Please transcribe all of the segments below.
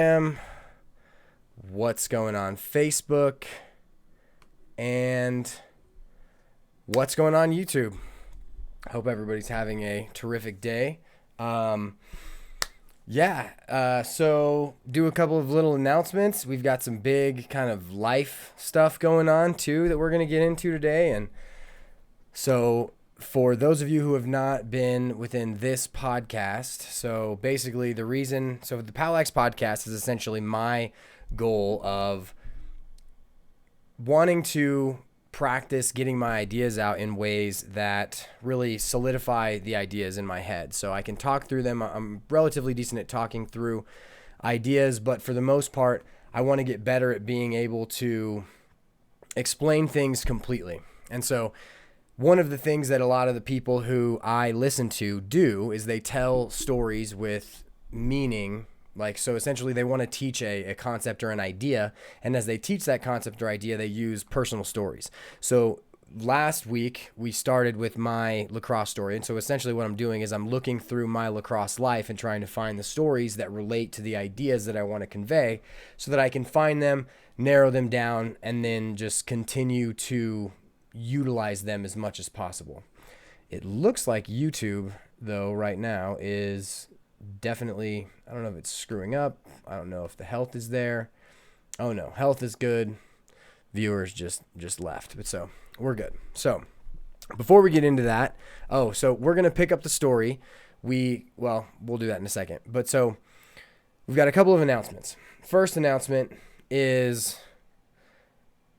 What's going on Facebook, and what's going on YouTube. Hope everybody's having a terrific day. So do a couple of little announcements. We've got some big kind of life stuff going on too that we're going to get into today. And so for those of you who have not been within this podcast, so basically the POWLAX podcast is essentially my goal of wanting to practice getting my ideas out in ways that really solidify the ideas in my head so I can talk through them. I'm relatively decent at talking through ideas, but for the most part, I want to get better at being able to explain things completely. And so one of the things that a lot of the people who I listen to do is they tell stories with meaning. So essentially they want to teach a concept or an idea. And as they teach that concept or idea, they use personal stories. So last week we started with my lacrosse story. And so essentially what I'm doing is I'm looking through my lacrosse life and trying to find the stories that relate to the ideas that I want to convey so that I can find them, narrow them down, and then just continue to utilize them as much as possible. It looks like YouTube, though, right now is definitely, I don't know if it's screwing up. I don't know if the health is there. Oh no, health is good. Viewers just left, but so we're good. So before we get into that, so we're going to pick up the story. We'll do that in a second. But so we've got a couple of announcements. First announcement is,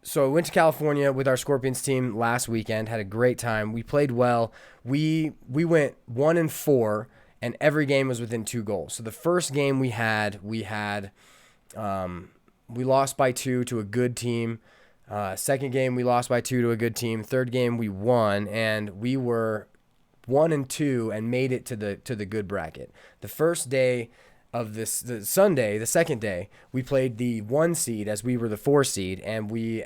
so I went to California with our Scorpions team last weekend, had a great time. We played well. We went 1-4, and every game was within 2 goals. So the first game we lost by 2 to a good team. Second game we lost by 2 to a good team. Third game we won, and we were 1-2 and made it to the good bracket. The first day of the Sunday, the second day, we played the 1 seed as we were the 4 seed, and we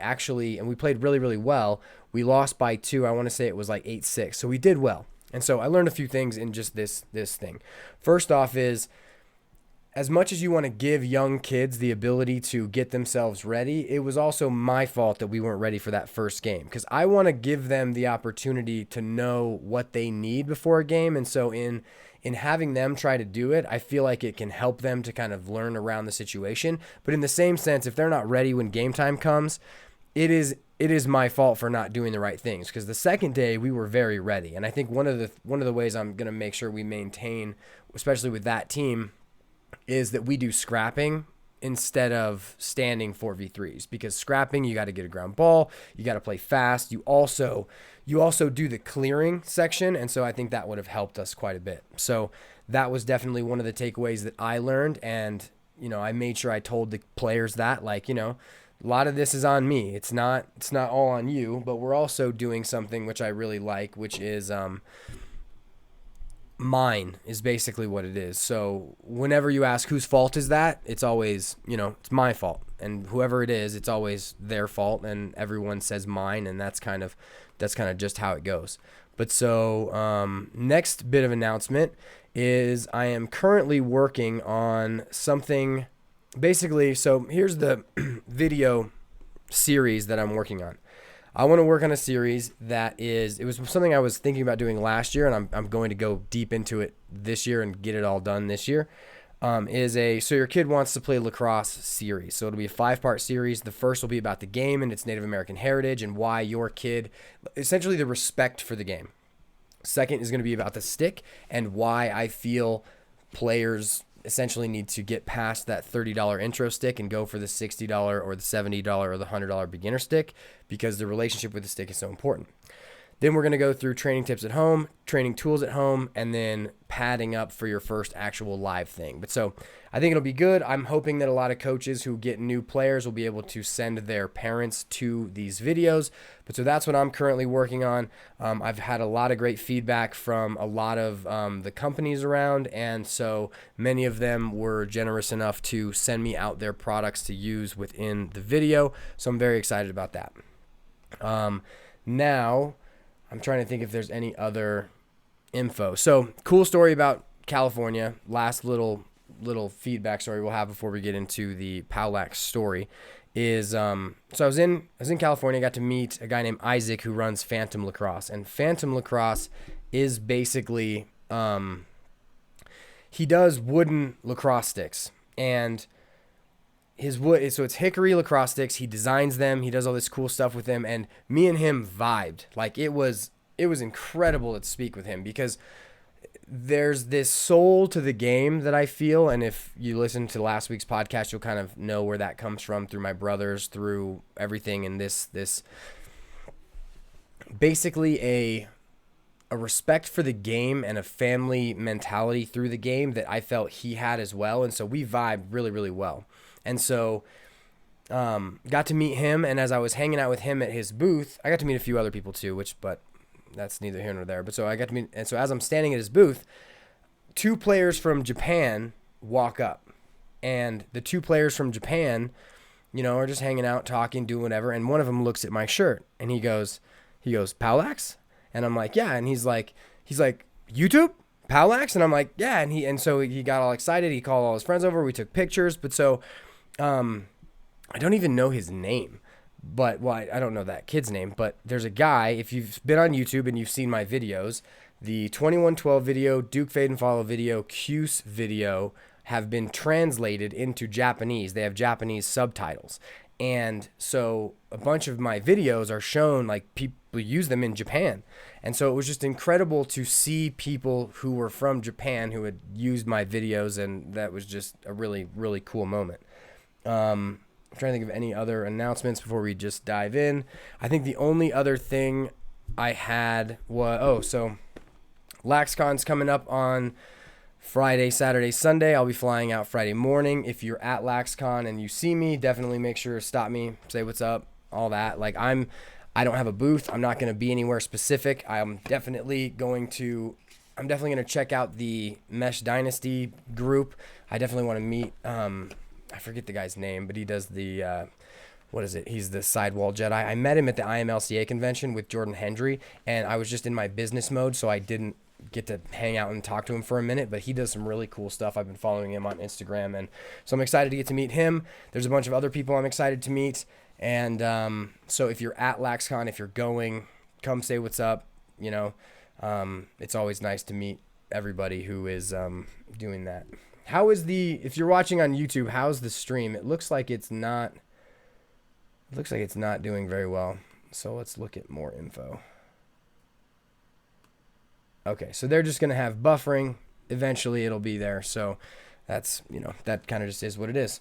played really, really well. We lost by 2. I want to say it was like 8-6. So we did well. And so I learned a few things in just this thing. First off is, as much as you want to give young kids the ability to get themselves ready, it was also my fault that we weren't ready for that first game, because I want to give them the opportunity to know what they need before a game. And so in having them try to do it, I feel like it can help them to kind of learn around the situation. But in the same sense, if they're not ready when game time comes, it is my fault for not doing the right things, because the second day we were very ready. And I think one of the ways I'm going to make sure we maintain, especially with that team, is that we do scrapping instead of standing 4v3s, because scrapping, you got to get a ground ball, you got to play fast, you also do the clearing section, and so I think that would have helped us quite a bit. So that was definitely one of the takeaways that I learned, and I made sure I told the players that, a lot of this is on me. It's not all on you, but we're also doing something which I really like, which is mine is basically what it is. So whenever you ask whose fault is that, it's always, it's my fault. And whoever it is, it's always their fault, and everyone says mine, and that's kind of just how it goes. But so next bit of announcement is I am currently working on something. Basically, so here's the video series that I'm working on. I want to work on a series it was something I was thinking about doing last year, and I'm going to go deep into it this year and get it all done this year. So your kid wants to play lacrosse series. So it'll be a 5-part series. The first will be about the game and its Native American heritage and why your kid, essentially the respect for the game. Second is going to be about the stick and why I feel players essentially need to get past that $30 intro stick and go for the $60 or the $70 or the $100 beginner stick, because the relationship with the stick is so important. Then we're going to go through training tips at home, training tools at home, and then padding up for your first actual live thing. But so I think it'll be good. I'm hoping that a lot of coaches who get new players will be able to send their parents to these videos. But so that's what I'm currently working on. I've had a lot of great feedback from a lot of the companies around, and so many of them were generous enough to send me out their products to use within the video. So I'm very excited about that. Now, I'm trying to think if there's any other info. So cool story about California. Last little little feedback story we'll have before we get into the POWLAX story is, so I was in California, got to meet a guy named Isaac who runs Phantom Lacrosse. And Phantom Lacrosse is basically, he does wooden lacrosse sticks, and his wood, so it's hickory lacrosse sticks. He designs them. He does all this cool stuff with them, and me and him vibed. Like, it was incredible to speak with him, because there's this soul to the game that I feel. And if you listen to last week's podcast, you'll kind of know where that comes from, through my brothers, through everything. And this basically a respect for the game and a family mentality through the game that I felt he had as well. And so we vibed really, really well. And so got to meet him. And as I was hanging out with him at his booth, I got to meet a few other people too, but that's neither here nor there. But so I got to meet, and so as I'm standing at his booth, 2 players from Japan walk up, and the 2 players from Japan, are just hanging out, talking, doing whatever. And one of them looks at my shirt, and he goes, POWLAX? And I'm like, yeah. And he's like, YouTube? POWLAX? And I'm like, yeah. And so he got all excited. He called all his friends over. We took pictures. But so, I don't even know his name. But, well, I don't know that kid's name, but there's a guy, if you've been on YouTube and you've seen my videos, the 2112 video, Duke Fade and Follow video, Cuse video have been translated into Japanese. They have Japanese subtitles. And so a bunch of my videos are shown, like, people use them in Japan. And so it was just incredible to see people who were from Japan who had used my videos, and that was just a really, really cool moment. I'm trying to think of any other announcements before we just dive in. I think the only other thing I had was, so LaxCon's coming up on Friday, Saturday, Sunday. I'll be flying out Friday morning. If you're at LaxCon and you see me, definitely make sure to stop me, say what's up, all that. Like, I don't have a booth. I'm not going to be anywhere specific. I'm definitely going to check out the Mesh Dynasty group. I definitely want to meet, I forget the guy's name, but he does the, what is it? He's the Sidewall Jedi. I met him at the IMLCA convention with Jordan Hendry, and I was just in my business mode, so I didn't get to hang out and talk to him for a minute, but he does some really cool stuff. I've been following him on Instagram, and so I'm excited to get to meet him. There's a bunch of other people I'm excited to meet, and so if you're at LaxCon, if you're going, come say what's up. It's always nice to meet everybody who is doing that. If you're watching on YouTube, how's the stream? It looks like it's not doing very well. So let's look at more info. Okay, so they're just going to have buffering. Eventually it'll be there. So that's, that kind of just is what it is.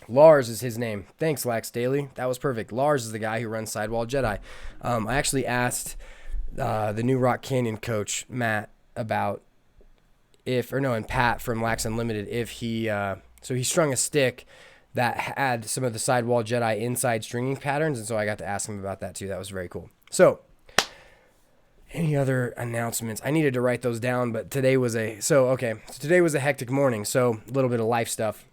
Lars is his name. Thanks, Lax Daily. That was perfect. Lars is the guy who runs Sidewall Jedi. I actually asked the new Rock Canyon coach, Matt, about and Pat from Lax Unlimited, if he, so he strung a stick that had some of the Sidewall Jedi inside stringing patterns, and so I got to ask him about that too. That was very cool. So, any other announcements? I needed to write those down, but today was a hectic morning, so a little bit of life stuff.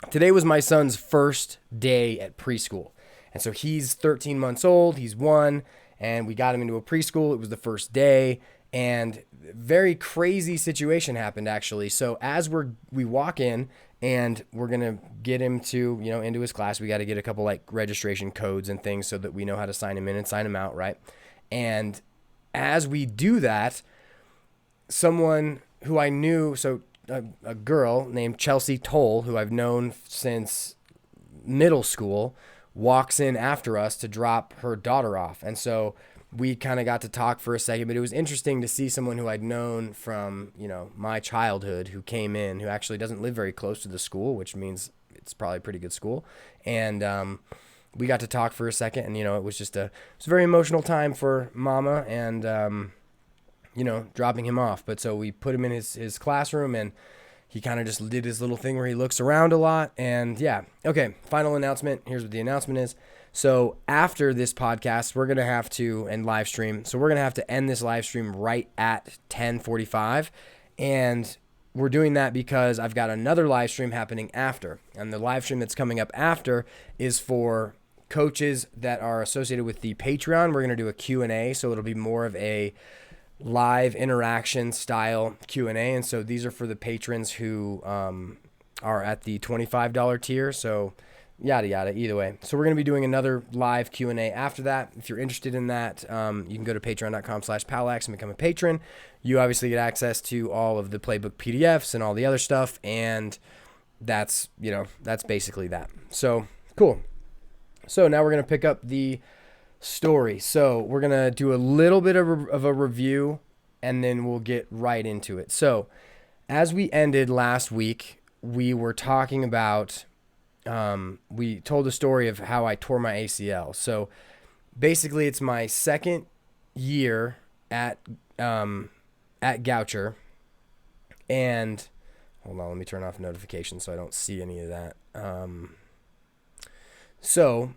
Today was my son's first day at preschool, and so he's 13 months old, he's 1, and we got him into a preschool. It was the first day, and very crazy situation happened, actually. So as we walk in and we're going to get him to, into his class, we got to get a couple like registration codes and things so that we know how to sign him in and sign him out, right? And as we do that, someone who I knew, so a girl named Chelsea Toll, who I've known since middle school, walks in after us to drop her daughter off. And so we kind of got to talk for a second, but it was interesting to see someone who I'd known from, my childhood, who came in, who actually doesn't live very close to the school, which means it's probably a pretty good school. And we got to talk for a second, and, it was just a very emotional time for Mama and, dropping him off. But so we put him in his classroom, and he kind of just did his little thing where he looks around a lot. And yeah. Okay. Final announcement. Here's what the announcement is. So after this podcast, we're going to have to end live stream. So we're going to have to end this live stream right at 10:45. And we're doing that because I've got another live stream happening after. And the live stream that's coming up after is for coaches that are associated with the Patreon. We're going to do a Q&A. So it'll be more of a live interaction style Q&A. And so these are for the patrons who are at the $25 tier. So yada, yada, either way. So we're going to be doing another live Q&A after that. If you're interested in that, you can go to patreon.com/POWLAX and become a patron. You obviously get access to all of the playbook PDFs and all the other stuff. And that's basically that. So cool. So now we're going to pick up the story. So we're going to do a little bit of a review and then we'll get right into it. So as we ended last week, we were talking about, we told the story of how I tore my ACL. So basically it's my second year at Goucher, and hold on, let me turn off notifications so I don't see any of that. So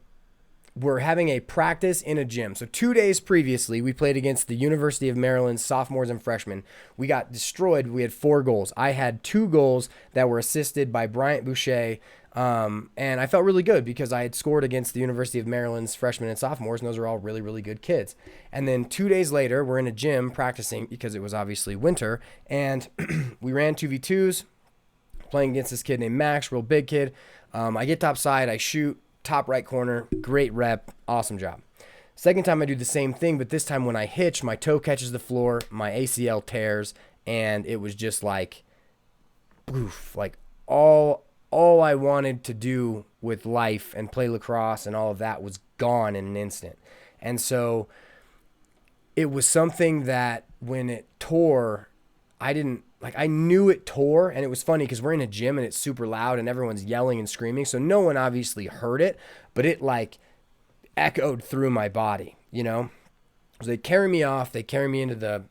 we're having a practice in a gym. So 2 days previously, we played against the University of Maryland sophomores and freshmen. We got destroyed. We had 4 goals. I had 2 goals that were assisted by Bryant Boucher. And I felt really good because I had scored against the University of Maryland's freshmen and sophomores, and those are all really, really good kids. And then 2 days later, we're in a gym practicing because it was obviously winter, and we ran 2v2s playing against this kid named Max, real big kid. I get top side, I shoot, top right corner, great rep, awesome job. Second time I do the same thing, but this time when I hitch, my toe catches the floor, my ACL tears, and it was just like, oof, like all I wanted to do with life and play lacrosse and all of that was gone in an instant. And so it was something that when it tore, I knew it tore, and it was funny because we're in a gym and it's super loud and everyone's yelling and screaming. So no one obviously heard it, but it like echoed through my body, So they carry me off, they carry me into the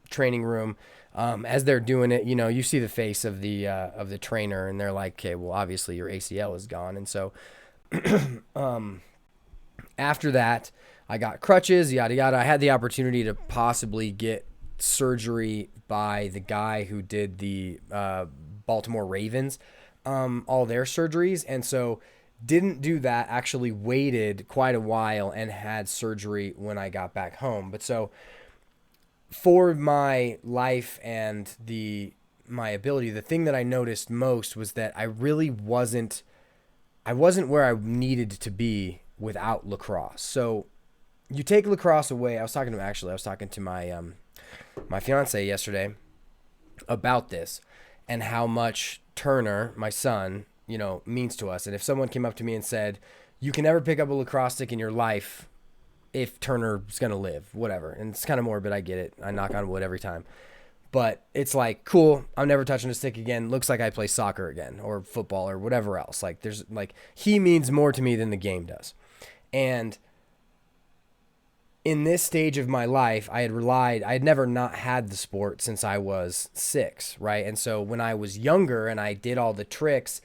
training room. As they're doing it, you see the face of the trainer, and they're like, okay, well, obviously your ACL is gone. And so after that, I got crutches, yada, yada. I had the opportunity to possibly get surgery by the guy who did the Baltimore Ravens, all their surgeries. And so didn't do that, actually waited quite a while and had surgery when I got back home. But so for my life and my ability, the thing that I noticed most was that I really wasn't where I needed to be without lacrosse. So you take lacrosse away. I was talking to my my fiance yesterday about this and how much Turner, my son, means to us. And if someone came up to me and said, you can never pick up a lacrosse stick in your life if Turner's going to live, whatever. And it's kind of morbid. I get it. I knock on wood every time. But it's like, cool, I'm never touching a stick again. Looks like I play soccer again or football or whatever else. Like he means more to me than the game does. And in this stage of my life, I had never not had the sport since I was 6, right? And so when I was younger and I did all the tricks,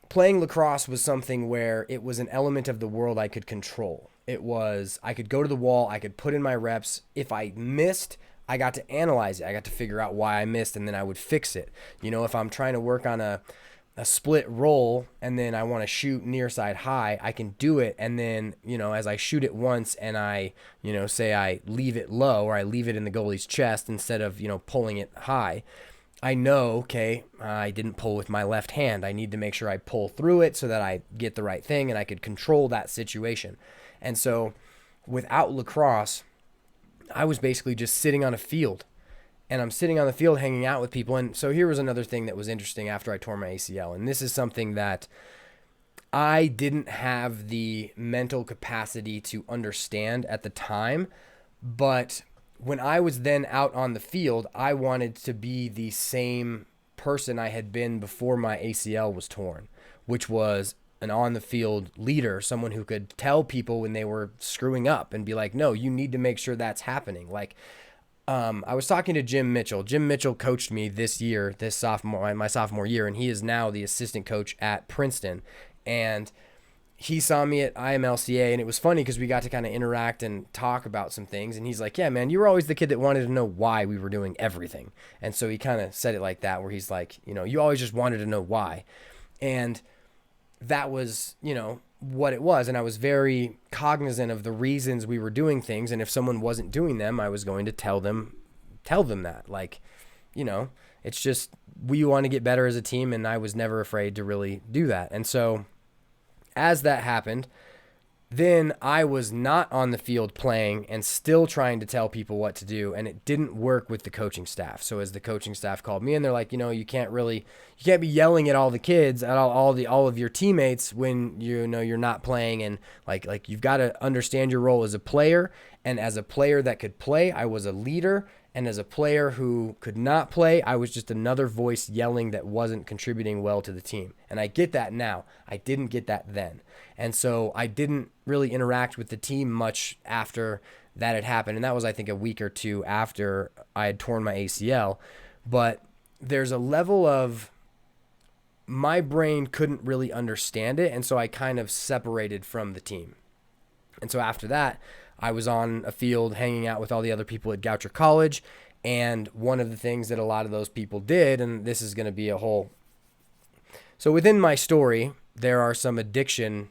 playing lacrosse was something where it was an element of the world I could control. I could go to the wall, I could put in my reps. If I missed, I got to analyze it. I got to figure out why I missed, and then I would fix it. If I'm trying to work on a split roll and then I want to shoot near side high, I can do it. And then, as I shoot it once and I, say I leave it low or I leave it in the goalie's chest instead of, pulling it high, I know, okay, I didn't pull with my left hand. I need to make sure I pull through it so that I get the right thing and I could control that situation. And so without lacrosse, I was basically just sitting on a field. And I'm sitting on the field hanging out with people. And so here was another thing that was interesting after I tore my ACL. And this is something that I didn't have the mental capacity to understand at the time. But when I was then out on the field, I wanted to be the same person I had been before my ACL was torn, which was an on-the-field leader, someone who could tell people when they were screwing up and be like, no, you need to make sure that's happening. I was talking to Jim Mitchell. Jim Mitchell coached me my sophomore year, and he is now the assistant coach at Princeton. And he saw me at IMLCA, and it was funny because we got to kind of interact and talk about some things. And he's like, yeah, man, you were always the kid that wanted to know why we were doing everything. And so he kind of said it like that, where he's like, you always just wanted to know why. And that was, what it was. And I was very cognizant of the reasons we were doing things. And if someone wasn't doing them, I was going to tell them tell them that. Like, it's just, we want to get better as a team, and I was never afraid to really do that. And so as that happened, then I was not on the field playing and still trying to tell people what to do, and it didn't work with the coaching staff. So as the coaching staff called me, and they're like, you can't be yelling at all the kids, at all of your teammates when you're not playing, and like you've got to understand your role as a player. And as a player that could play, I was a leader, and as a player who could not play, I was just another voice yelling that wasn't contributing well to the team. And I get that now. I didn't get that then. And so I didn't really interact with the team much after that had happened. And that was, I think, a week or two after I had torn my ACL. But there's a level of, my brain couldn't really understand it. And so I kind of separated from the team. And so after that, I was on a field hanging out with all the other people at Goucher College. And one of the things that a lot of those people did, and this is going to be a whole... So within my story, there are some addiction,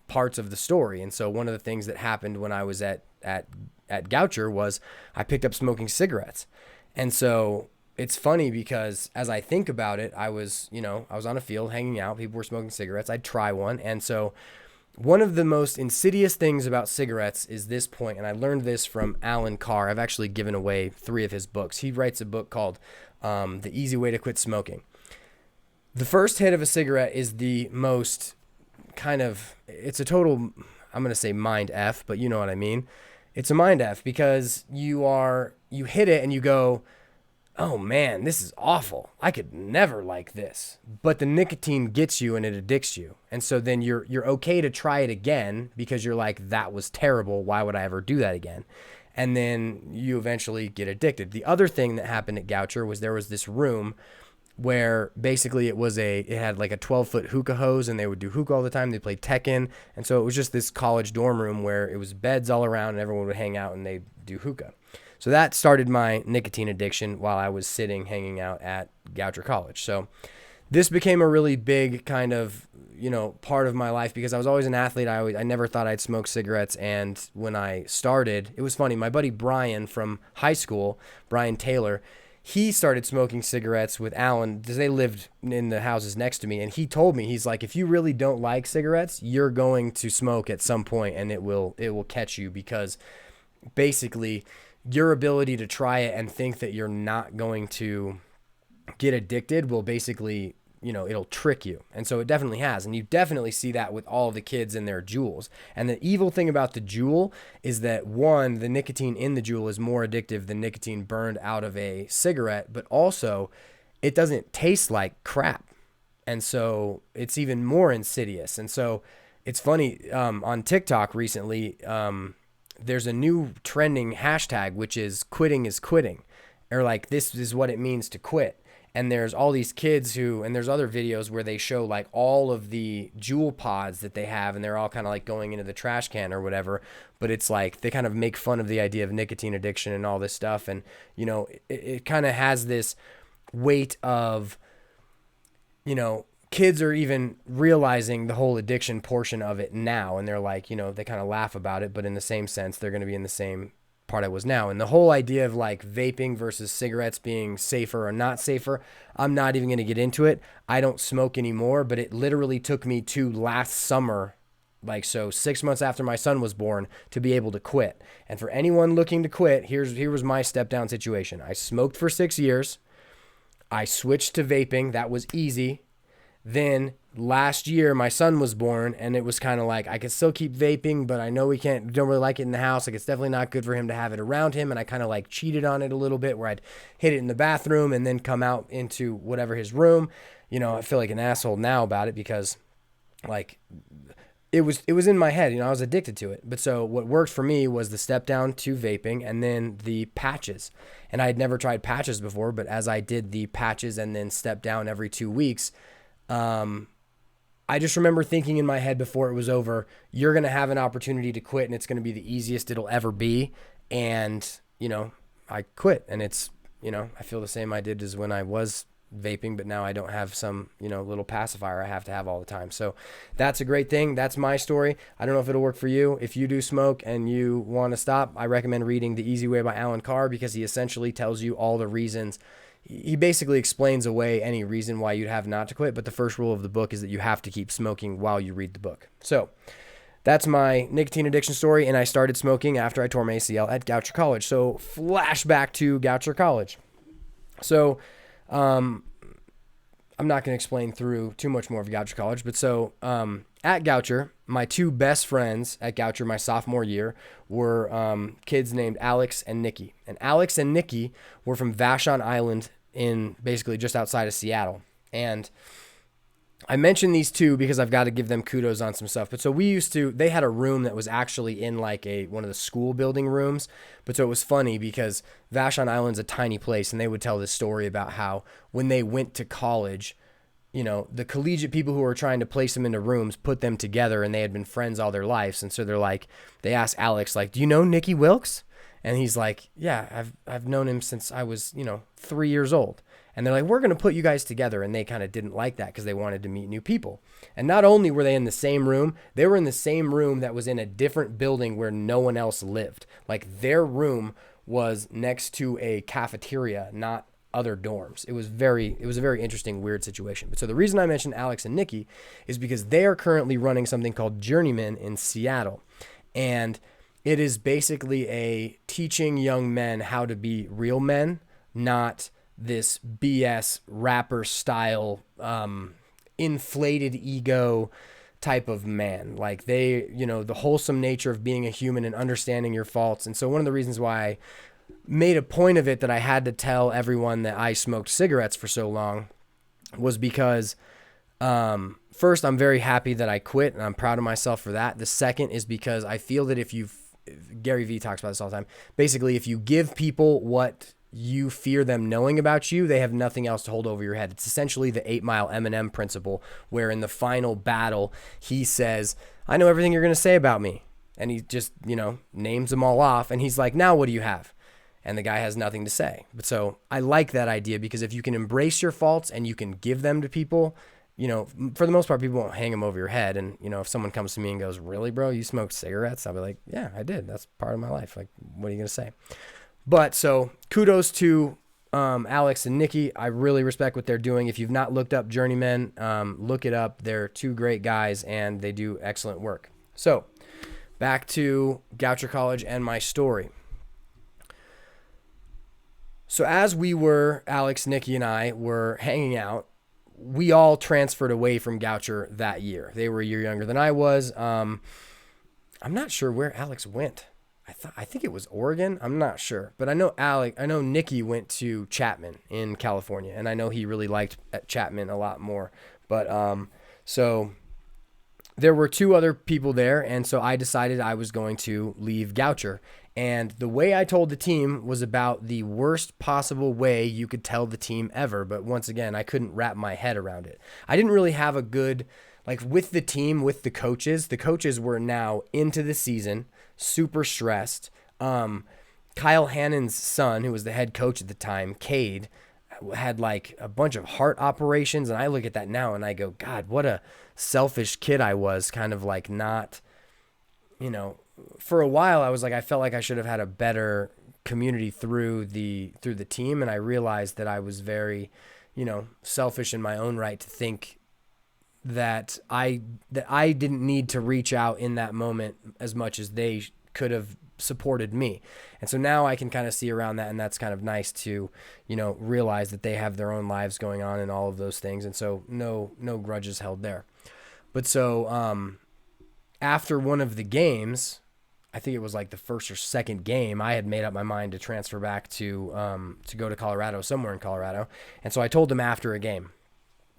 parts of the story. And so one of the things that happened when I was at Goucher was I picked up smoking cigarettes. And so it's funny because as I think about it, I was on a field hanging out, people were smoking cigarettes. I'd try one. And so one of the most insidious things about cigarettes is this point, and I learned this from Alan Carr. I've actually given away 3 of his books. He writes a book called The Easy Way to Quit Smoking. The first hit of a cigarette is the most it's a total, I'm going to say mind F, but you know what I mean. It's a mind F because you hit it and you go, oh man, this is awful. I could never like this. But the nicotine gets you and it addicts you. And so then you're okay to try it again because you're like, that was terrible. Why would I ever do that again? And then you eventually get addicted. The other thing that happened at Goucher was there was this room where basically it had like a 12-foot hookah hose, and they would do hookah all the time. They played Tekken. And so it was just this college dorm room where it was beds all around and everyone would hang out and they'd do hookah. So that started my nicotine addiction while I was hanging out at Goucher College. So this became a really big kind of, part of my life because I was always an athlete. I never thought I'd smoke cigarettes. And when I started, it was funny. My buddy Brian from high school, Brian Taylor, he started smoking cigarettes with Alan because they lived in the houses next to me. And he told me, he's like, if you really don't like cigarettes, you're going to smoke at some point and it will catch you, because basically your ability to try it and think that you're not going to get addicted will basically, it'll trick you. And so it definitely has. And you definitely see that with all the kids and their Juuls. And the evil thing about the Juul is that, one, the nicotine in the Juul is more addictive than nicotine burned out of a cigarette, but also it doesn't taste like crap. And so it's even more insidious. And so it's funny, on TikTok recently, there's a new trending hashtag, which is quitting is quitting, or like, this is what it means to quit. And there's all these kids and there's other videos where they show like all of the Juul pods that they have, and they're all kind of like going into the trash can or whatever. But it's like, they kind of make fun of the idea of nicotine addiction and all this stuff. And, it kind of has this weight of, kids are even realizing the whole addiction portion of it now. And they're like, they kind of laugh about it, but in the same sense, they're going to be in the same part I was now. And the whole idea of like vaping versus cigarettes being safer or not safer, I'm not even going to get into it. I don't smoke anymore, but it literally took me to last summer, 6 months after my son was born, to be able to quit. And for anyone looking to quit, here was my step down situation. I smoked for 6 years. I switched to vaping. That was easy. Then last year, my son was born, and it was kind of like, I could still keep vaping, but I know don't really like it in the house. Like, it's definitely not good for him to have it around him. And I kind of like cheated on it a little bit, where I'd hit it in the bathroom and then come out into whatever his room. I feel like an asshole now about it because like it was in my head, I was addicted to it. But so what worked for me was the step down to vaping and then the patches. And I had never tried patches before, but as I did the patches and then step down every 2 weeks, I just remember thinking in my head before it was over, you're going to have an opportunity to quit, and it's going to be the easiest it'll ever be. And, I quit, and it's, I feel the same I did as when I was vaping, but now I don't have some, little pacifier I have to have all the time. So that's a great thing. That's my story. I don't know if it'll work for you. If you do smoke and you want to stop, I recommend reading The Easy Way by Alan Carr, because he essentially tells you all the reasons. He basically explains away any reason why you'd have not to quit, but the first rule of the book is that you have to keep smoking while you read the book. So that's my nicotine addiction story, and I started smoking after I tore my ACL at Goucher College. So flashback to Goucher College. So I'm not going to explain through too much more of Goucher College, but so at Goucher, my two best friends at Goucher my sophomore year were kids named Alex and Nikki. And Alex and Nikki were from Vashon Island in basically just outside of Seattle. And I mention these two because I've got to give them kudos on some stuff. But so they had a room that was actually in like one of the school building rooms. But so it was funny because Vashon Island's a tiny place, and they would tell this story about how when they went to college, the collegiate people who were trying to place them into rooms put them together, and they had been friends all their lives. And so they asked Alex, like, do you know Nicky Wilkes? And he's like, yeah, I've known him since I was, 3 years old. And they're like, we're going to put you guys together. And they kind of didn't like that because they wanted to meet new people. And not only were they in the same room, they were in the same room that was in a different building where no one else lived. Like their room was next to a cafeteria, not other dorms. It was a very interesting, weird situation. But so the reason I mentioned Alex and Nikki is because they are currently running something called Journeyman in Seattle. And it is basically a teaching young men how to be real men, not this BS rapper style, inflated ego type of man. Like the wholesome nature of being a human and understanding your faults. And so one of the reasons why I made a point of it that I had to tell everyone that I smoked cigarettes for so long was because, first, I'm very happy that I quit, and I'm proud of myself for that. The second is because I feel that Gary Vee talks about this all the time. Basically, if you give people what you fear them knowing about you, they have nothing else to hold over your head. It's essentially the 8 Mile Eminem principle, where in the final battle, he says, I know everything you're going to say about me. And he just, names them all off. And he's like, now what do you have? And the guy has nothing to say. But so I like that idea, because if you can embrace your faults and you can give them to people, for the most part, people won't hang them over your head. And, if someone comes to me and goes, really, bro, you smoked cigarettes? I'll be like, yeah, I did. That's part of my life. Like, what are you going to say? But so kudos to Alex and Nikki. I really respect what they're doing. If you've not looked up Journeyman, look it up. They're two great guys, and they do excellent work. So back to Goucher College and my story. So as Alex, Nikki, and I were hanging out, we all transferred away from Goucher that year. They were a year younger than I was. I'm not sure where Alex went. I think it was Oregon. I'm not sure, but I know Nikki went to Chapman in California, and I know he really liked Chapman a lot more. But so there were two other people there, and so I decided I was going to leave Goucher. And the way I told the team was about the worst possible way you could tell the team ever. But once again, I couldn't wrap my head around it. I didn't really have a good, with the team, with the coaches were now into the season, super stressed. Kyle Hannon's son, who was the head coach at the time, Cade, had a bunch of heart operations. And I look at that now and I go, God, what a selfish kid I was, kind of not, for a while I was I felt like I should have had a better community through the team. And I realized that I was very, selfish in my own right to think that I didn't need to reach out in that moment as much as they could have supported me. And so now I can kind of see around that, and that's kind of nice to, realize that they have their own lives going on and all of those things. And so no grudges held there. But so after one of the games, I think it was the first or second game, I had made up my mind to transfer back to go to Colorado, somewhere in Colorado. And so I told them after a game.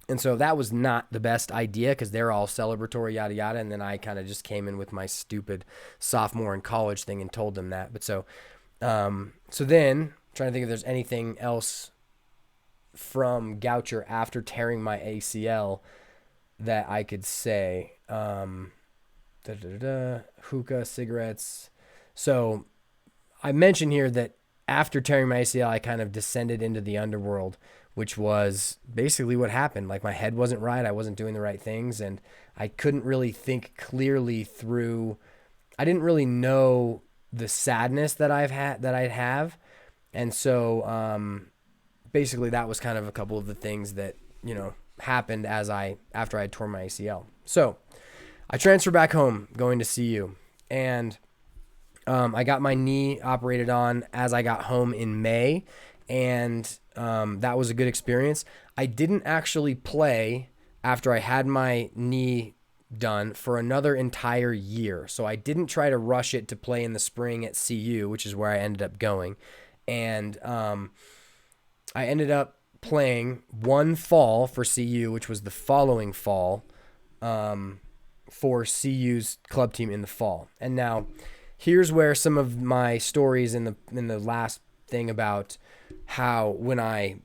And so that was not the best idea, because they're all celebratory, yada, yada. And then I kind of just came in with my stupid sophomore in college thing and told them that. But so then, trying to think if there's anything else from Goucher after tearing my ACL that I could say. Hookah, cigarettes. So I mentioned here that after tearing my ACL, I kind of descended into the underworld which was basically what happened. Like my head wasn't right. I wasn't doing the right things, and I couldn't really think clearly through. I didn't really know the sadness that I'd have. And so, basically that was kind of a couple of the things that, happened after I tore my ACL. So I transferred back home going to CU, and I got my knee operated on as I got home in May, and that was a good experience. I didn't actually play after I had my knee done for another entire year. So I didn't try to rush it to play in the spring at CU, which is where I ended up going. And I ended up playing one fall for CU, which was the following fall, for CU's club team in the fall. And now here's where some of my stories in the last thing about how when I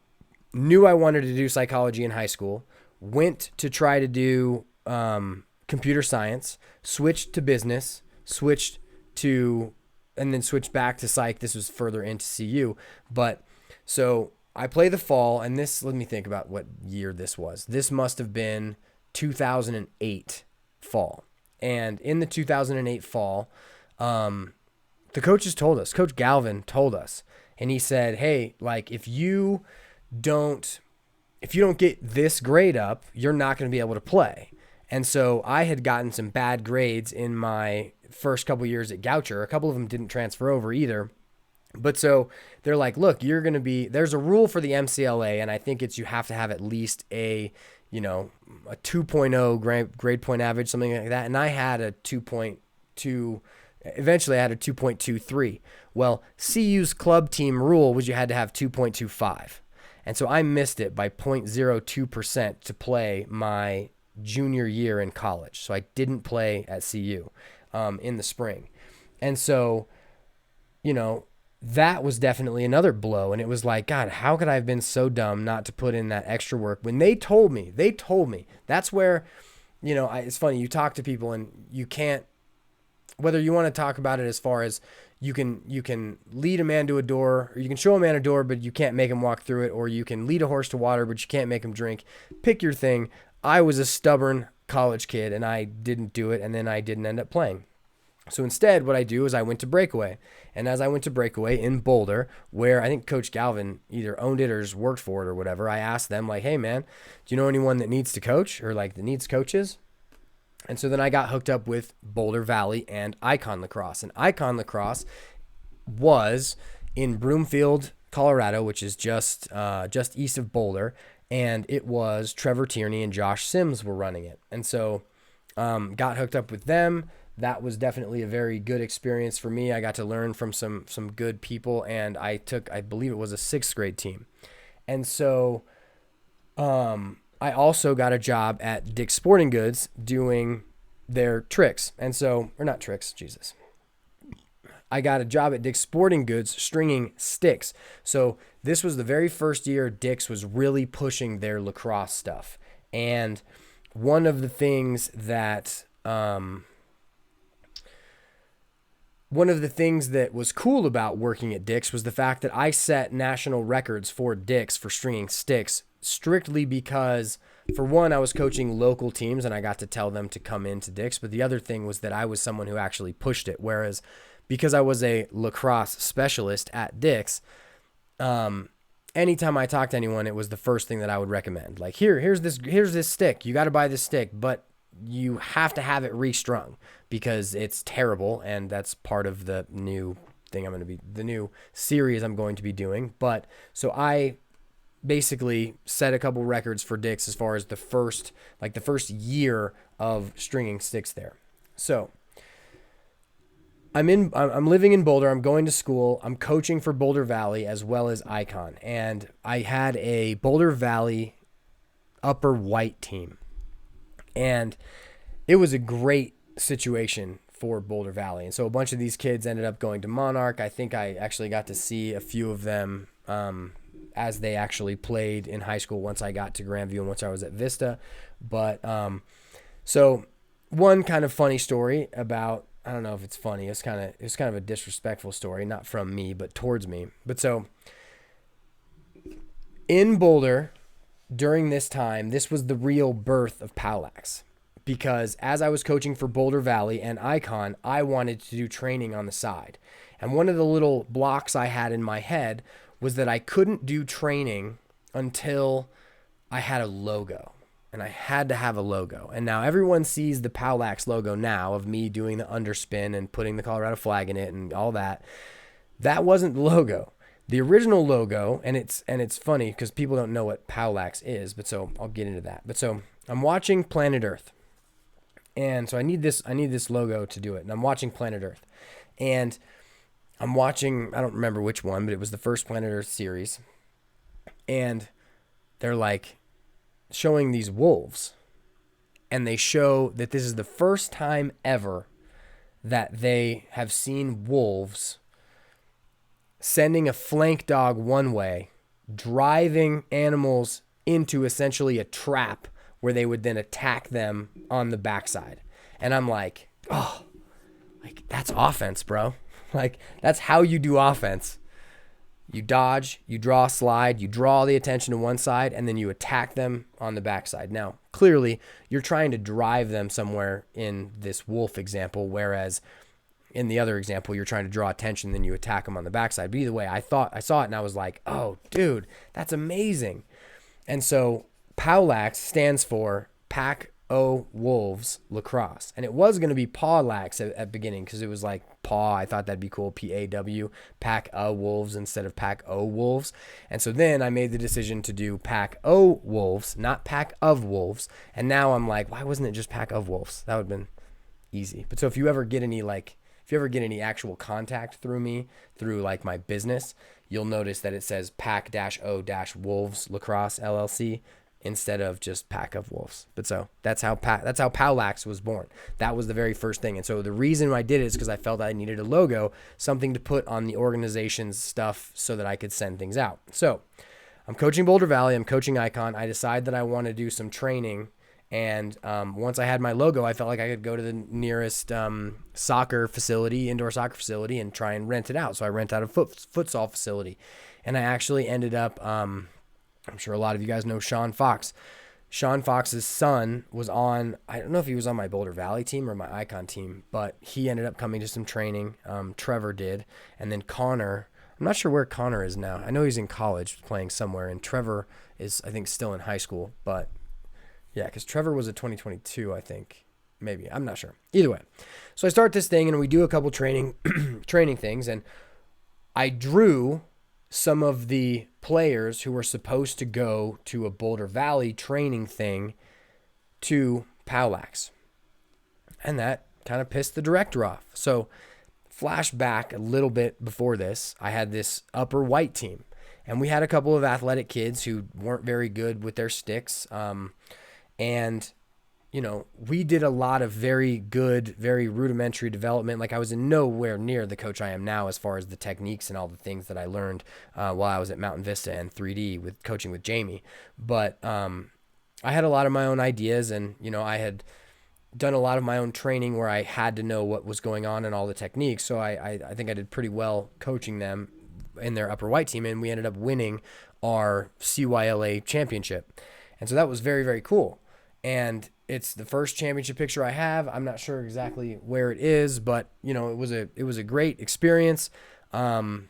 knew I wanted to do psychology in high school, went to try to do computer science, switched to business, and then switched back to psych. This was further into CU. But so I play the fall, and let me think about what year this was. This must have been 2008 fall. And in the 2008 fall, the coaches told us, Coach Galvin told us, and he said, hey, like if you don't get this grade up, you're not going to be able to play. And so I had gotten some bad grades in my first couple years at Goucher. A couple of them didn't transfer over either. But so they're like, look, there's a rule for the MCLA, and I think you have to have at least a 2.0 grade point average, something like that. And I had a 2.2. Eventually I had a 2.23. Well, CU's club team rule was you had to have 2.25. And so I missed it by 0.02% to play my junior year in college. So I didn't play at CU in the spring. And so, that was definitely another blow. And it was like, God, how could I have been so dumb not to put in that extra work when they told me that's where, it's funny. You talk to people and you can't, whether you want to talk about it as far as you can lead a man to a door, or you can show a man a door, but you can't make him walk through it, or you can lead a horse to water, but you can't make him drink. Pick your thing. I was a stubborn college kid, and I didn't do it, and then I didn't end up playing. So instead, what I do is I went to Breakaway. And as I went to Breakaway in Boulder, where I think Coach Galvin either owned it or just worked for it or whatever, I asked them, like, hey, man, do you know anyone that needs to coach or like that needs coaches? And so then I got hooked up with Boulder Valley and Icon Lacrosse. And Icon Lacrosse was in Broomfield, Colorado, which is just east of Boulder. And it was Trevor Tierney and Josh Sims were running it. And so got hooked up with them. That was definitely a very good experience for me. I got to learn from some good people, and I believe it was a 6th grade team. And so I also got a job at Dick's Sporting Goods doing their tricks. And so, or not tricks, Jesus. I got a job at Dick's Sporting Goods stringing sticks. So this was the very first year Dick's was really pushing their lacrosse stuff. And one of the things that was cool about working at Dick's was the fact that I set national records for Dick's for stringing sticks, strictly because, for one, I was coaching local teams and I got to tell them to come into Dick's. But the other thing was that I was someone who actually pushed it. Whereas because I was a lacrosse specialist at Dick's, anytime I talked to anyone, it was the first thing that I would recommend. Like, here's this stick. You got to buy this stick, but you have to have it restrung because it's terrible. And that's part of the new thing the new series I'm going to be doing. But so I basically set a couple records for Dick's as far as the first year of stringing sticks there. So I'm living in Boulder. I'm going to school. I'm coaching for Boulder Valley as well as Icon. And I had a Boulder Valley upper white team. And it was a great situation for Boulder Valley. And so a bunch of these kids ended up going to Monarch. I think I actually got to see a few of them as they actually played in high school once I got to Grandview and once I was at Vista. But so one kind of funny story about, I don't know if it's funny. It's kind of a disrespectful story, not from me, but towards me. But so In Boulder, during this time, this was the real birth of POWLAX. Because as I was coaching for Boulder Valley and Icon, I wanted to do training on the side. And one of the little blocks I had in my head was that I couldn't do training until I had a logo. And I had to have a logo. And now everyone sees the POWLAX logo now of me doing the underspin and putting the Colorado flag in it and all that. That wasn't the logo. The original logo, and it's funny because people don't know what POWLAX is, but so I'll get into that. But so I'm watching Planet Earth. And so I need this logo to do it. And I'm watching Planet Earth. And I'm watching, I don't remember which one, but it was the first Planet Earth series. And they're like showing these wolves. And they show that this is the first time ever that they have seen wolves sending a flank dog one way, driving animals into essentially a trap where they would then attack them on the backside. And I'm like, oh, like that's offense, bro. Like that's how you do offense. You dodge, you draw a slide, you draw the attention to one side, and then you attack them on the backside. Now, clearly, you're trying to drive them somewhere in this wolf example, whereas in the other example, you're trying to draw attention, then you attack them on the backside. But either way, I saw it and I was like, oh, dude, that's amazing. And so POWLAX stands for Pack O Wolves Lacrosse. And it was going to be POWLAX at beginning because it was like paw. I thought that'd be cool. PAW, Pack O Wolves instead of Pack O Wolves. And so then I made the decision to do Pack O Wolves, not Pack of Wolves. And now I'm like, why wasn't it just Pack of Wolves? That would have been easy. But so if you ever get any actual contact through me, through like my business, you'll notice that it says Pack-O-Wolves Lacrosse LLC instead of just Pack of Wolves. But so that's how POWLAX was born. That was the very first thing. And so the reason I did it is because I felt I needed a logo, something to put on the organization's stuff so that I could send things out. So I'm coaching Boulder Valley. I'm coaching Icon. I decide that I want to do some training. And once I had my logo, I felt like I could go to the nearest indoor soccer facility, and try and rent it out. So I rent out a futsal facility. And I actually ended up, I'm sure a lot of you guys know Sean Fox. Sean Fox's son was on, I don't know if he was on my Boulder Valley team or my Icon team, but he ended up coming to some training. Trevor did. And then Connor, I'm not sure where Connor is now. I know he's in college playing somewhere. And Trevor is, I think, still in high school, but yeah, because Trevor was a 2022, I think. Maybe. I'm not sure. Either way. So I start this thing, and we do a couple training things, and I drew some of the players who were supposed to go to a Boulder Valley training thing to POWLAX. And that kind of pissed the director off. So flashback a little bit before this, I had this upper white team, and we had a couple of athletic kids who weren't very good with their sticks. And, you know, we did a lot of very good, very rudimentary development. Like I was in nowhere near the coach I am now as far as the techniques and all the things that I learned while I was at Mountain Vista and 3D with coaching with Jamie. But I had a lot of my own ideas, and, you know, I had done a lot of my own training where I had to know what was going on and all the techniques. So I think I did pretty well coaching them in their upper white team, and we ended up winning our CYLA championship. And so that was very, very cool. And it's the first championship picture I have. I'm not sure exactly where it is, but you know, it was a great experience. And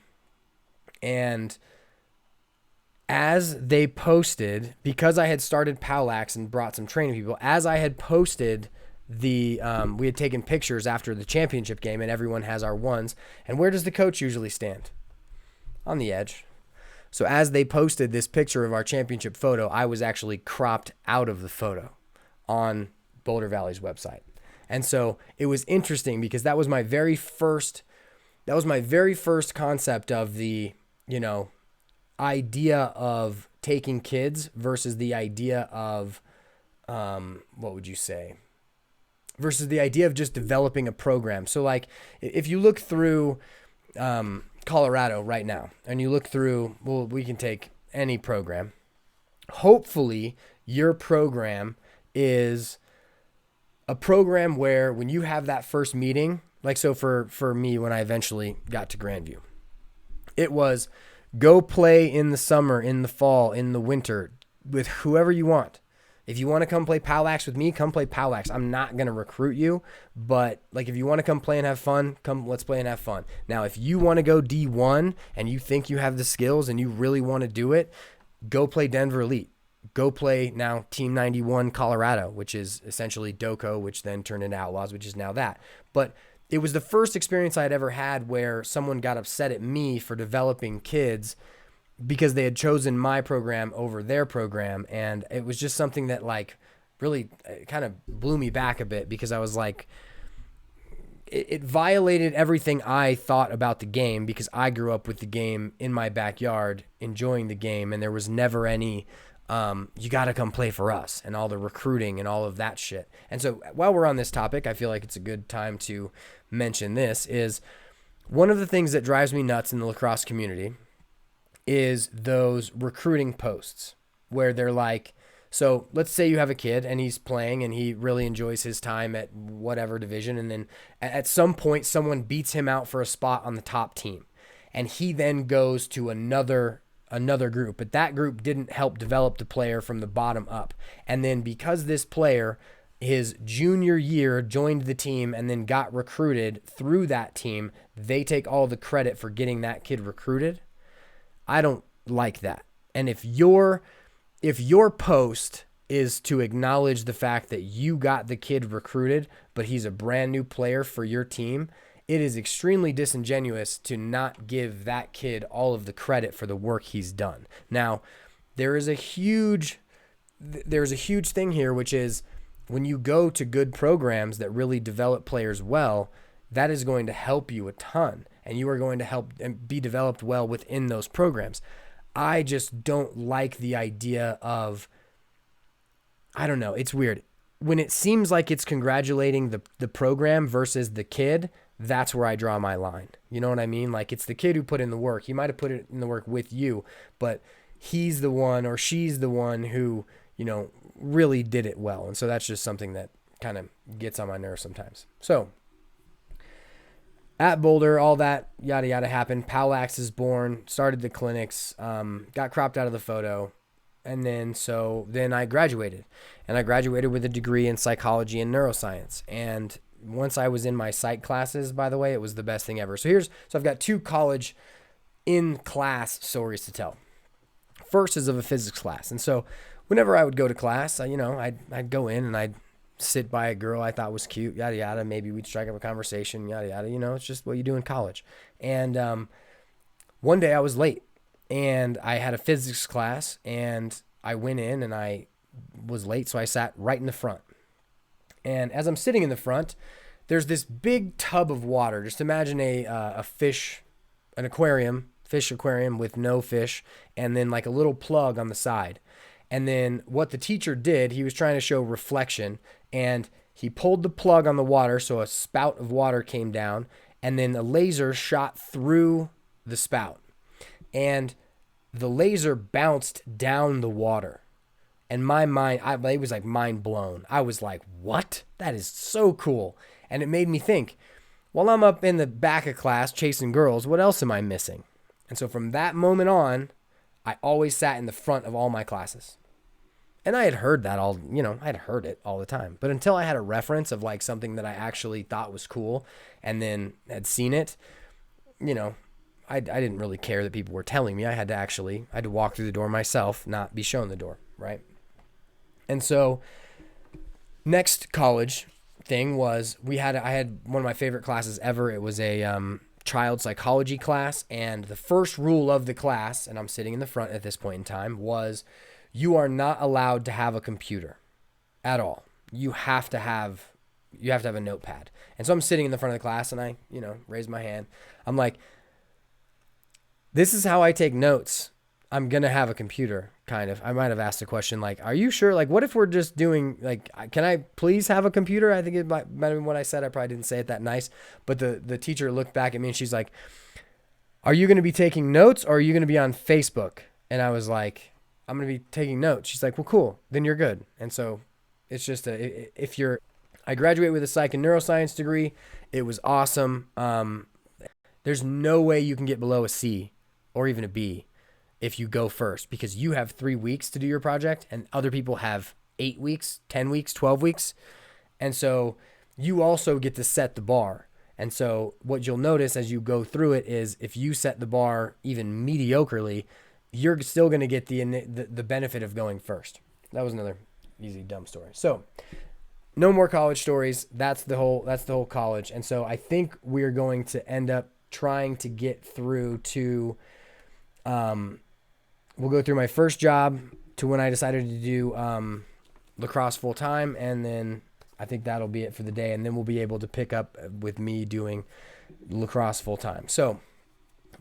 as they posted, because I had started POWLAX and brought some training people, as I had posted we had taken pictures after the championship game, and everyone has our ones. And where does the coach usually stand? On the edge. So as they posted this picture of our championship photo, I was actually cropped out of the photo on Boulder Valley's website. And so it was interesting because that was my very first concept of the, you know, idea of taking kids versus the idea of, what would you say? Versus the idea of just developing a program. So like if you look through, Colorado right now, and you look through, well, we can take any program. Hopefully your program is a program where when you have that first meeting, like so for me when I eventually got to Grandview, it was Go play in the summer, in the fall, in the winter with whoever you want. If you want to come play POWLAX with me, come play POWLAX. I'm not going to recruit you, but like if you want to come play and have fun, come, let's play and have fun. Now, if you want to go D1 and you think you have the skills and you really want to do it, go play Denver Elite. Go play now Team 91 Colorado, which is essentially DOCO, which then turned into Outlaws, which is now that. But it was the first experience I had ever had where someone got upset at me for developing kids because they had chosen my program over their program. And it was just something that like really kind of blew me back a bit, because I was like, it violated everything I thought about the game, because I grew up with the game in my backyard, enjoying the game. And there was never any, you got to come play for us, and all the recruiting and all of that shit. And so while we're on this topic, I feel like it's a good time to mention this is one of the things that drives me nuts in the lacrosse community is those recruiting posts where they're like, so let's say you have a kid and he's playing and he really enjoys his time at whatever division. And then at some point, someone beats him out for a spot on the top team. And he then goes to another group, but that group didn't help develop the player from the bottom up. And then because this player, his junior year, joined the team and then got recruited through that team, they take all the credit for getting that kid recruited. I don't like that. And if your post is to acknowledge the fact that you got the kid recruited, but he's a brand new player for your team, it is extremely disingenuous to not give that kid all of the credit for the work he's done. Now, there's a huge thing here, which is when you go to good programs that really develop players well, that is going to help you a ton, and you are going to help and be developed well within those programs. I just don't like the idea of, I don't know, it's weird. When it seems like it's congratulating the program versus the kid, that's where I draw my line. You know what I mean? Like, it's the kid who put in the work. He might have put it in the work with you, but he's the one or she's the one who, you know, really did it well. And so that's just something that kind of gets on my nerves sometimes. So at Boulder, all that yada yada happened. POWLAX is born, started the clinics, got cropped out of the photo. And then I graduated, and I graduated with a degree in psychology and neuroscience. And once I was in my psych classes, by the way, it was the best thing ever. So I've got 2 college in class stories to tell. First is of a physics class. And so whenever I would go to class, I'd go in and I'd sit by a girl I thought was cute, yada, yada. Maybe we'd strike up a conversation, yada, yada. You know, it's just what you do in college. And one day I was late, and I had a physics class, and I went in and I was late, so I sat right in the front. And as I'm sitting in the front, there's this big tub of water. Just imagine a fish aquarium with no fish, and then like a little plug on the side. And then what the teacher did, he was trying to show reflection, and he pulled the plug on the water, so a spout of water came down, and then a laser shot through the spout. And the laser bounced down the water. And my mind, it was like mind blown. I was like, what? That is so cool. And it made me think, while I'm up in the back of class chasing girls, what else am I missing? And so from that moment on, I always sat in the front of all my classes. And I had heard that I'd heard it all the time. But until I had a reference of like something that I actually thought was cool and then had seen it, I didn't really care that people were telling me. I had to walk through the door myself, not be shown the door, right? And so next college thing was I had one of my favorite classes ever. It was a child psychology class, and the first rule of the class, and I'm sitting in the front at this point in time, was you are not allowed to have a computer at all. You have to have a notepad. And so I'm sitting in the front of the class, and I, raise my hand. I'm like, this is how I take notes. I'm going to have a computer, kind of. I might have asked a question like, are you sure? Like, what if we're just doing, like, can I please have a computer? I think it might have been what I said. I probably didn't say it that nice. But the teacher looked back at me, and she's like, are you going to be taking notes, or are you going to be on Facebook? And I was like, I'm going to be taking notes. She's like, well, cool. Then you're good. And so it's just I graduated with a psych and neuroscience degree. It was awesome. There's no way you can get below a C or even a B if you go first, because you have 3 weeks to do your project and other people have 8 weeks, 10 weeks, 12 weeks. And so you also get to set the bar. And so what you'll notice as you go through it is if you set the bar even mediocrely, you're still going to get the benefit of going first. That was another easy dumb story. So no more college stories. That's the whole college. And so I think we're going to end up trying to get through to, we'll go through my first job to when I decided to do lacrosse full time, and then I think that'll be it for the day, and then we'll be able to pick up with me doing lacrosse full time. So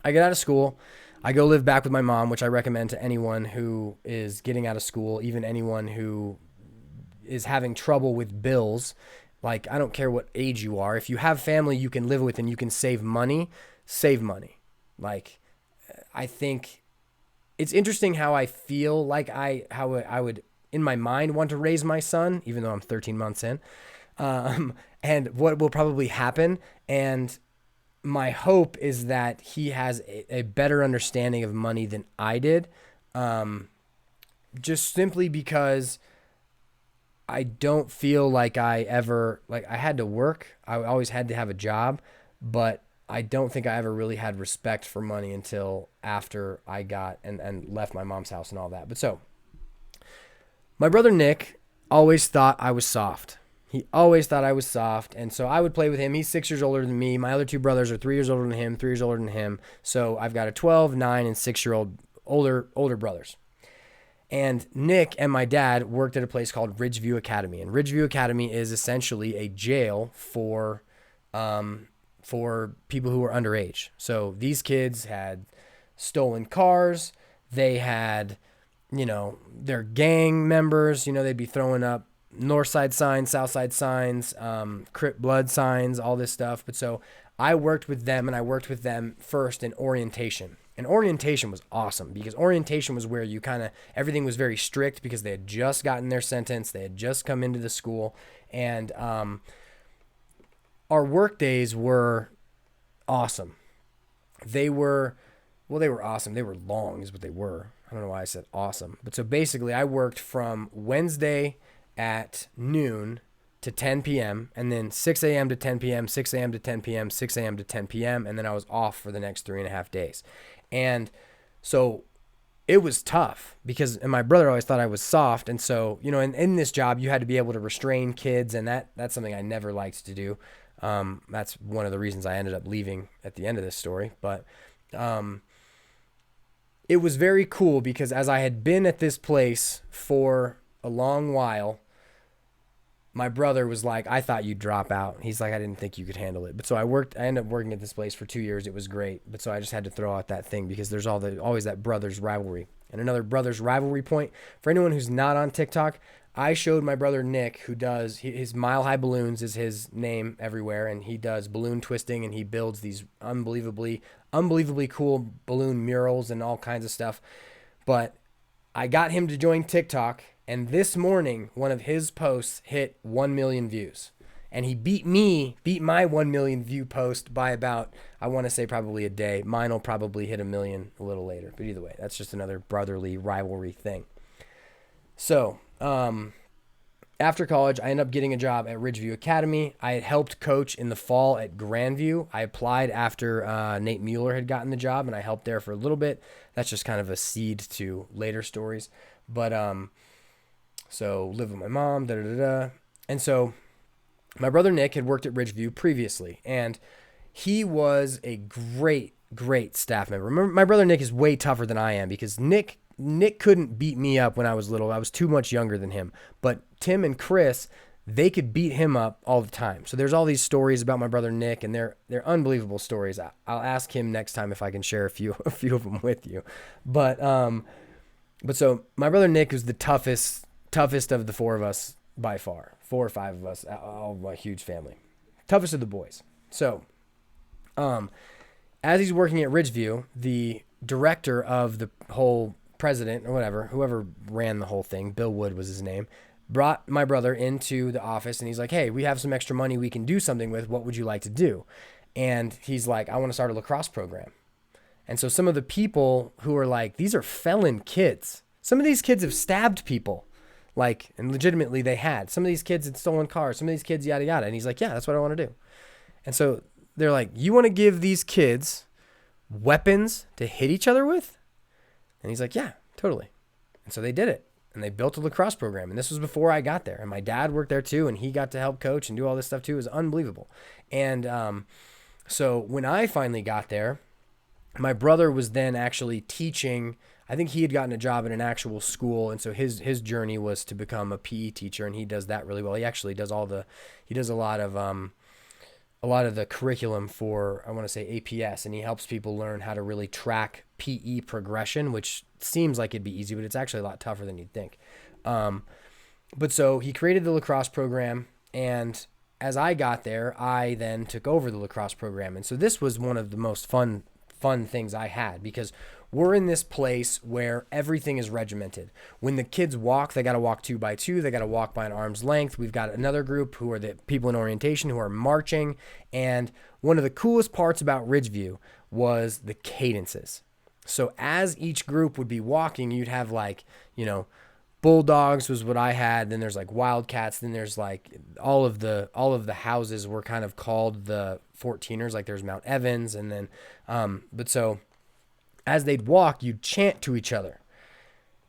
I get out of school. I go live back with my mom, which I recommend to anyone who is getting out of school, even anyone who is having trouble with bills. Like, I don't care what age you are. If you have family you can live with and you can save money, save money. Like, I think it's interesting how I feel like how I would in my mind want to raise my son, even though I'm 13 months in, and what will probably happen. And my hope is that he has a better understanding of money than I did, just simply because I don't feel like I had to work. I always had to have a job, but I don't think I ever really had respect for money until after I got and left my mom's house and all that. But so my brother Nick always thought I was soft. He always thought I was soft, and so I would play with him. He's 6 years older than me. My other two brothers are 3 years older than him, 3 years older than him. So I've got a 12, 9, and 6-year-old older brothers. And Nick and my dad worked at a place called Ridgeview Academy, and Ridgeview Academy is essentially a jail for people who were underage. So these kids had stolen cars. They had, their gang members, they'd be throwing up north side signs, south side signs, Crip blood signs, all this stuff. But so I worked with them, and I worked with them first in orientation. And orientation was awesome because orientation was where everything was very strict because they had just gotten their sentence. They had just come into the school. And our work days were awesome. They were awesome. They were long is what they were. I don't know why I said awesome. But so basically I worked from Wednesday at noon to 10 p.m. and then 6 a.m. to 10 p.m., 6 a.m. to 10 p.m., 6 a.m. to 10 p.m. And then I was off for the next 3.5 days. And so it was tough and my brother always thought I was soft. And so, in this job, you had to be able to restrain kids. And that's something I never liked to do. That's one of the reasons I ended up leaving at the end of this story. But it was very cool because as I had been at this place for a long while, my brother was like, I thought you'd drop out. He's like, I didn't think you could handle it. But so I ended up working at this place for 2 years. It was great. But so I just had to throw out that thing because there's always that brothers rivalry. And another brothers rivalry point for anyone who's not on TikTok, I showed my brother Nick, who does his Mile High Balloons is his name everywhere. And he does balloon twisting and he builds these unbelievably cool balloon murals and all kinds of stuff. But I got him to join TikTok. And this morning, one of his posts hit 1 million views. And he beat my 1 million view post by about, I want to say probably a day. Mine will probably hit 1 million a little later. But either way, that's just another brotherly rivalry thing. So, after college, I ended up getting a job at Ridgeview Academy. I had helped coach in the fall at Grandview. I applied after Nate Mueller had gotten the job, and I helped there for a little bit. That's just kind of a seed to later stories. But, so live with my mom, And so my brother Nick had worked at Ridgeview previously, and he was a great staff member. Remember, my brother Nick is way tougher than I am because Nick couldn't beat me up when I was little. I was too much younger than him. But Tim and Chris, they could beat him up all the time. So there's all these stories about my brother Nick, and they're unbelievable stories. I'll ask him next time if I can share a few of them with you. But so my brother Nick was the toughest of the four of us by far. 4 or 5 of us, all my huge family. Toughest of the boys. So, as he's working at Ridgeview, the director of the whole president or whatever, whoever ran the whole thing, Bill Wood was his name, brought my brother into the office and he's like, hey, we have some extra money we can do something with. What would you like to do? And he's like, I want to start a lacrosse program. And so some of the people who are like, these are felon kids. Some of these kids have stabbed people, like, and legitimately they had. Some of these kids had stolen cars. Some of these kids, yada, yada. And he's like, yeah, that's what I want to do. And so they're like, you want to give these kids weapons to hit each other with? And he's like, yeah, totally. And so they did it. And they built a lacrosse program. And this was before I got there. And my dad worked there too. And he got to help coach and do all this stuff too. It was unbelievable. And so when I finally got there, my brother was then actually teaching. I think he had gotten a job in an actual school. And so his journey was to become a PE teacher. And he does that really well. He actually does he does a lot of the curriculum for, I want to say, APS, and he helps people learn how to really track PE progression, which seems like it'd be easy, but it's actually a lot tougher than you'd think. But so he created the lacrosse program, and as I got there, I then took over the lacrosse program. And so this was one of the most fun things I had, because we're in this place where everything is regimented. When the kids walk, they got to walk 2 by 2. They got to walk by an arm's length. We've got another group who are the people in orientation who are marching. And one of the coolest parts about Ridgeview was the cadences. So as each group would be walking, you'd have like, Bulldogs was what I had. Then there's like Wildcats. Then there's like all of the houses were kind of called the 14ers. Like there's Mount Evans. And then, but so as they'd walk, you'd chant to each other.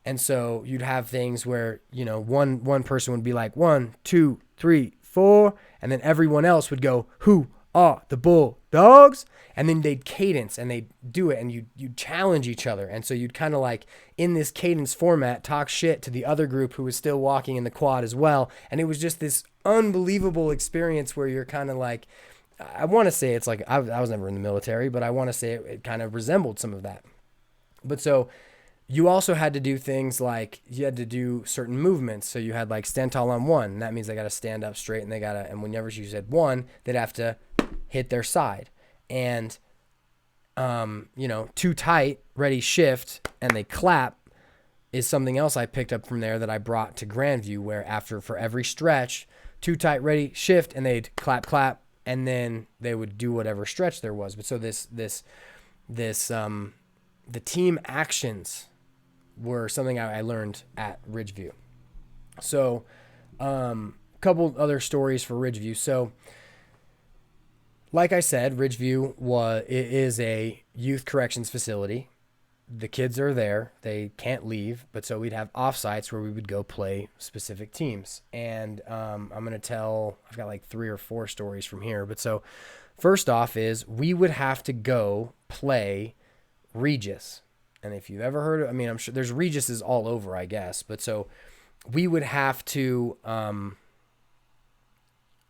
And so you'd have things where, one person would be like 1, 2, 3, 4. And then everyone else would go, who are the Bulldogs? And then they'd cadence and they'd do it, and you'd challenge each other. And so you'd kind of like in this cadence format, talk shit to the other group who was still walking in the quad as well. And it was just this unbelievable experience where you're kind of like, I want to say it's like, I was never in the military, but I want to say it kind of resembled some of that. But so you also had to do things like you had to do certain movements. So you had like stand tall on 1. And that means they got to stand up straight, and and whenever you said 1, they'd have to hit their side. And, 2 tight, ready, shift, and they clap is something else I picked up from there that I brought to Grandview, where for every stretch, 2 tight, ready, shift, and they'd clap, and then they would do whatever stretch there was. But so the team actions were something I learned at Ridgeview. So, couple other stories for Ridgeview. So, like I said, Ridgeview is a youth corrections facility. The kids are there. They can't leave. But so we'd have offsites where we would go play specific teams. And I'm going to tell, I've got like 3 or 4 stories from here. But so first off is we would have to go play Regis. And if you've ever heard of, I'm sure there's Regises all over, I guess. But so we would have to,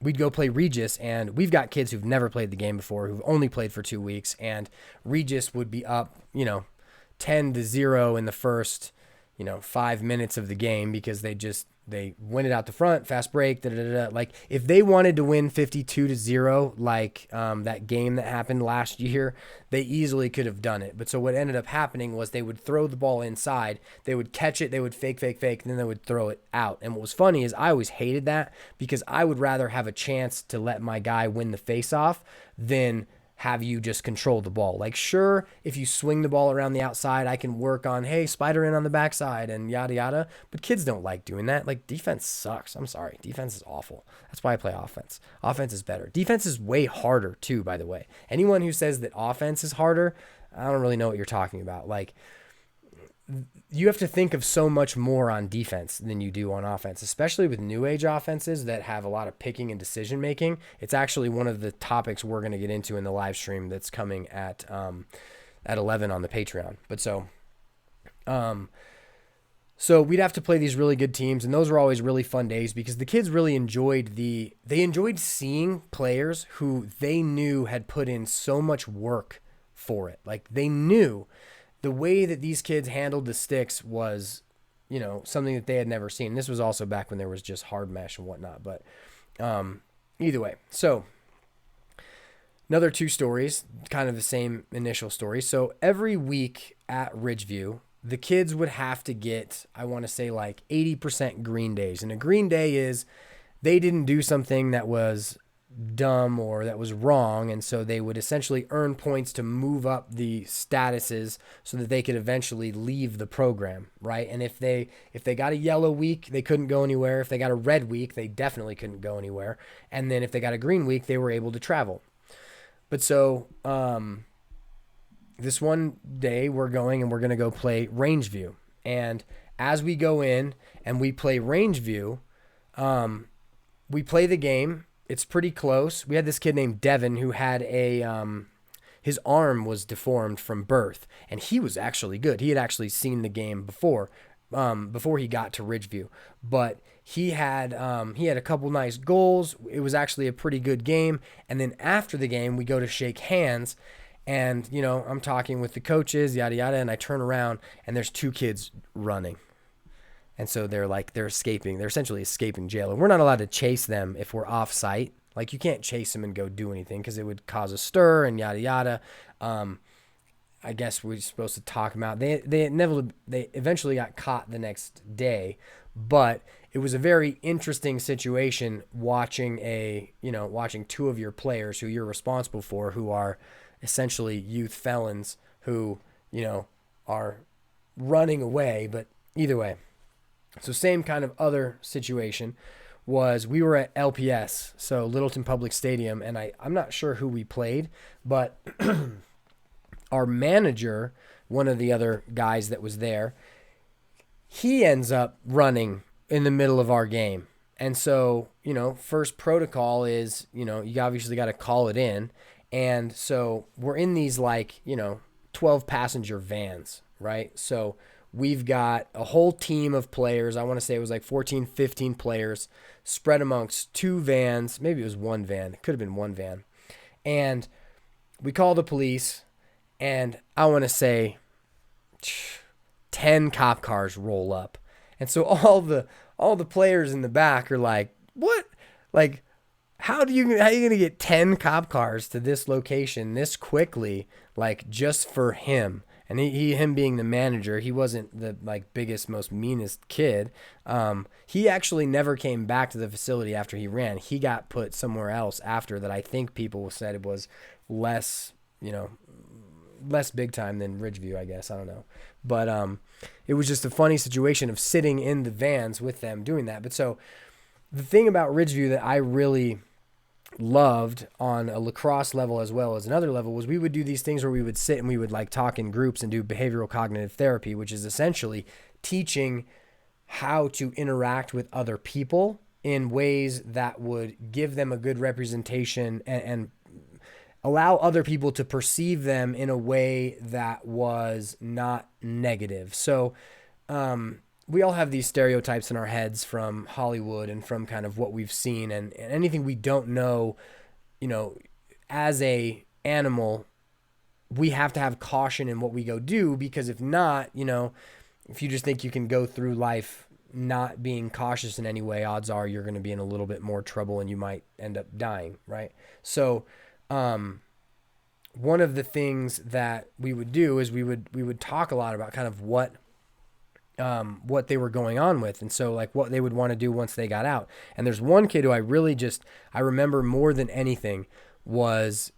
we'd go play Regis, and we've got kids who've never played the game before, who've only played for 2 weeks, and Regis would be up, 10-0 in the first, 5 minutes of the game, because they win it out the front, fast break, da-da-da-da. Like if they wanted to win 52-0, like that game that happened last year, they easily could have done it. But so what ended up happening was they would throw the ball inside, they would catch it, they would fake, and then they would throw it out. And what was funny is I always hated that, because I would rather have a chance to let my guy win the face-off than have you just control the ball. Like, sure, if you swing the ball around the outside, I can work on, hey, spider in on the backside and yada, yada. But kids don't like doing that. Like, defense sucks. I'm sorry. Defense is awful. That's why I play offense. Offense is better. Defense is way harder, too, by the way. Anyone who says that offense is harder, I don't really know what you're talking about. Like, you have to think of so much more on defense than you do on offense, especially with new age offenses that have a lot of picking and decision making. It's actually one of the topics we're going to get into in the live stream that's coming at 11 on the Patreon. But so we'd have to play these really good teams, and those were always really fun days, because the kids really enjoyed seeing players who they knew had put in so much work for it. Like, they knew the way that these kids handled the sticks was, something that they had never seen. This was also back when there was just hard mesh and whatnot. But either way, so another 2 stories, kind of the same initial story. So every week at Ridgeview, the kids would have to get, I want to say like 80% green days. And a green day is they didn't do something that was dumb or that was wrong, and so they would essentially earn points to move up the statuses so that they could eventually leave the program, right? And if they got a yellow week, they couldn't go anywhere. If they got a red week, they definitely couldn't go anywhere. And then if they got a green week, they were able to travel. But so this one day we're going and we're going to go play range view. And as we go in and we play range view, we play the game. It's pretty close. We had this kid named Devin who had his arm was deformed from birth, and he was actually good. He had actually seen the game before he got to Ridgeview, but he had a couple nice goals. It was actually a pretty good game. And then after the game, we go to shake hands, and I'm talking with the coaches, yada yada, and I turn around and there's two kids running. And so they're escaping. They're essentially escaping jail. And we're not allowed to chase them if we're off site. Like, you can't chase them and go do anything because it would cause a stir and yada yada. I guess we're supposed to talk them out. They eventually got caught the next day, but it was a very interesting situation watching two of your players who you're responsible for, who are essentially youth felons who are running away. But either way. So same kind of other situation was we were at LPS, so Littleton Public Stadium, and I'm not sure who we played, but our manager, one of the other guys that was there, he ends up running in the middle of our game. And so, first protocol is, you obviously got to call it in. And so we're in these 12 passenger vans, right? So we've got a whole team of players. I want to say it was 14, 15 players spread amongst two vans. Maybe it was one van. It could have been one van. And we call the police, and I want to say 10 cop cars roll up. And so all the players in the back are like, what? How are you going to get 10 cop cars to this location this quickly, just for him? And him being the manager, he wasn't the biggest, most meanest kid. He actually never came back to the facility after he ran. He got put somewhere else after that. I think people said it was less big time than Ridgeview, I guess. I don't know. But it was just a funny situation of sitting in the vans with them doing that. But so the thing about Ridgeview that I really loved on a lacrosse level as well as another level was we would do these things where we would sit and we would talk in groups and do behavioral cognitive therapy, which is essentially teaching how to interact with other people in ways that would give them a good representation and allow other people to perceive them in a way that was not negative. So, we all have these stereotypes in our heads from Hollywood and from kind of what we've seen, and anything we don't know, as a animal, we have to have caution in what we go do, because if not, if you just think you can go through life not being cautious in any way, odds are you're going to be in a little bit more trouble and you might end up dying, right? So, one of the things that we would do is we would talk a lot about kind of what they were going on with, and so what they would want to do once they got out. And there's one kid who I remember more than anything was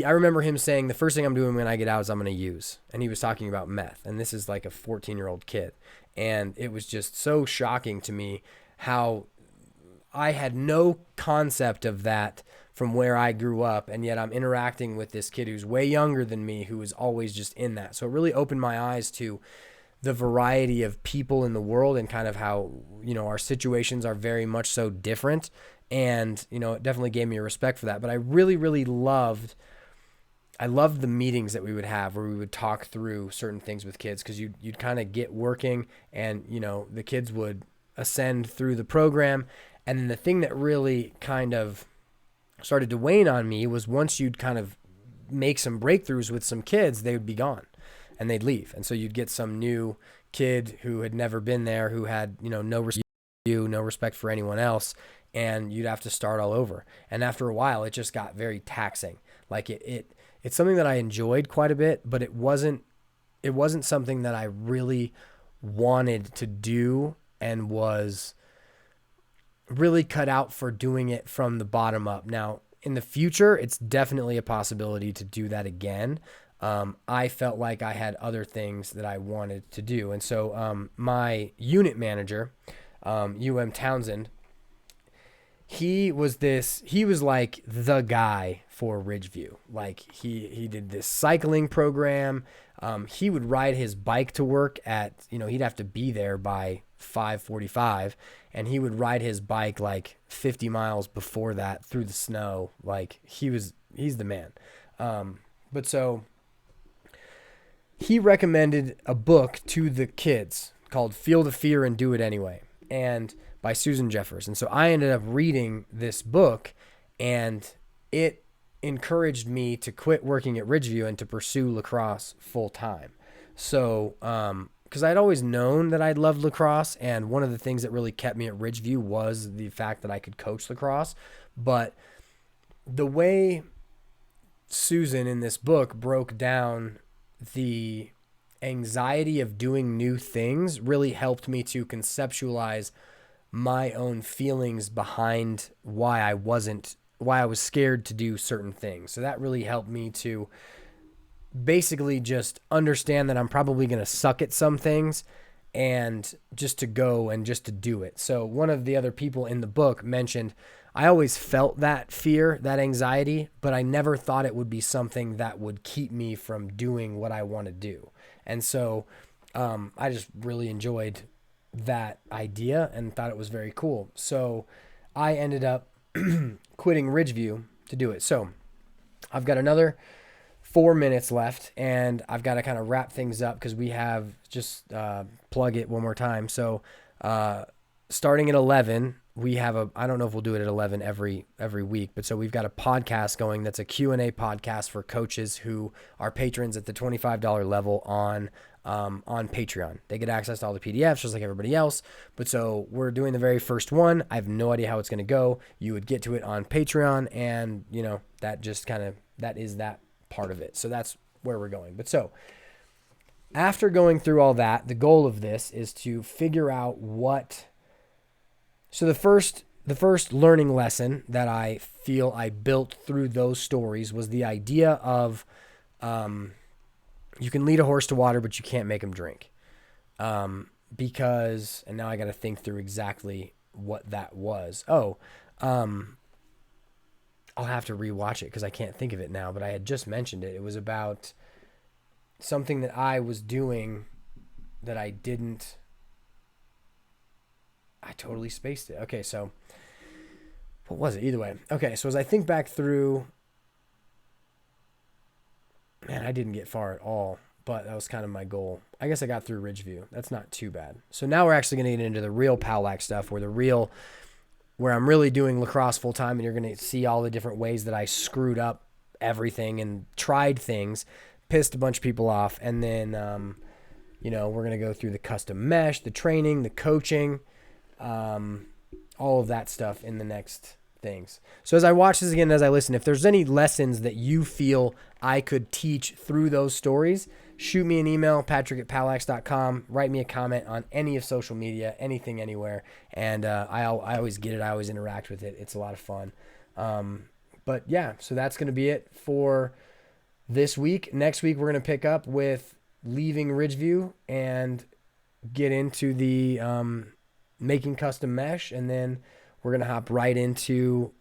I remember him saying, the first thing I'm doing when I get out is I'm going to use, and he was talking about meth, and this is a 14-year-old kid, and it was just so shocking to me how I had no concept of that from where I grew up, and yet I'm interacting with this kid who's way younger than me, who was always just in that. So it really opened my eyes to the variety of people in the world and kind of how, our situations are very much so different. And, it definitely gave me a respect for that. But I really, really loved the meetings that we would have where we would talk through certain things with kids, because you'd kind of get working and, the kids would ascend through the program. And then the thing that really kind of started to wane on me was once you'd kind of make some breakthroughs with some kids, they would be gone. And they'd leave. And so you'd get some new kid who had never been there, who had, no respect for you, no respect for anyone else, and you'd have to start all over. And after a while, it just got very taxing. It's something that I enjoyed quite a bit, but it wasn't something that I really wanted to do and was really cut out for doing it from the bottom up. Now, in the future, it's definitely a possibility to do that again. I felt like I had other things that I wanted to do. And so my unit manager, Townsend, he was like the guy for Ridgeview. Like he did this cycling program. He would ride his bike to work at, he'd have to be there by 5:45, and he would ride his bike like 50 miles before that through the snow. Like he's the man. But so he recommended a book to the kids called Feel the Fear and Do It Anyway, and by Susan Jeffers. And so I ended up reading this book, and it encouraged me to quit working at Ridgeview and to pursue lacrosse full time. So, because I'd always known that I'd loved lacrosse, and one of the things that really kept me at Ridgeview was the fact that I could coach lacrosse. But the way Susan in this book broke down the anxiety of doing new things really helped me to conceptualize my own feelings behind why I was scared to do certain things. So that really helped me to basically just understand that I'm probably going to suck at some things, and just to go and just to do it. So one of the other people in the book mentioned, I always felt that fear, that anxiety, but I never thought it would be something that would keep me from doing what I want to do. And so I just really enjoyed that idea and thought it was very cool. So I ended up quitting Ridgeview to do it. So I've got another 4 minutes left, and I've got to kind of wrap things up because we have just plug it one more time. So starting at 11, we have I don't know if we'll do it at 11 every week, but so we've got a podcast going that's a Q&A podcast for coaches who are patrons at the $25 level on Patreon. They get access to all the PDFs just like everybody else. But so we're doing the very first one. I have no idea how it's going to go. You would get to it on Patreon, and that just that is that part of it. So that's where we're going. But so after going through all that, the goal of this is to figure out so the first learning lesson that I feel I built through those stories was the idea of you can lead a horse to water, but you can't make him drink. Because, and now I got to think through exactly what that was. I'll have to rewatch it because I can't think of it now, but I had just mentioned it. It was about something that I was doing that I totally spaced it. Okay, so what was it? Either way. Okay, so as I think back through, man, I didn't get far at all, but that was kind of my goal. I guess I got through Ridgeview. That's not too bad. So now we're actually going to get into the real POWLAX stuff, where I'm really doing lacrosse full time, and you're going to see all the different ways that I screwed up everything and tried things, pissed a bunch of people off, and then we're going to go through the custom mesh, the training, the coaching, all of that stuff in the next things. So as I watch this again, as I listen, if there's any lessons that you feel I could teach through those stories, shoot me an email, patrick@powlax.com, write me a comment on any of social media, anything, anywhere. And I always get it. I always interact with it. It's a lot of fun. But yeah, so that's going to be it for this week. Next week, we're going to pick up with leaving Ridgeview and get into the making custom mesh, and then we're going to hop right into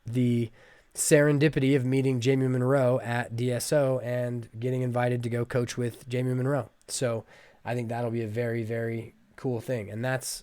the serendipity of meeting Jamie Monroe at DSO and getting invited to go coach with Jamie Monroe. So I think that'll be a very, very cool thing. And that's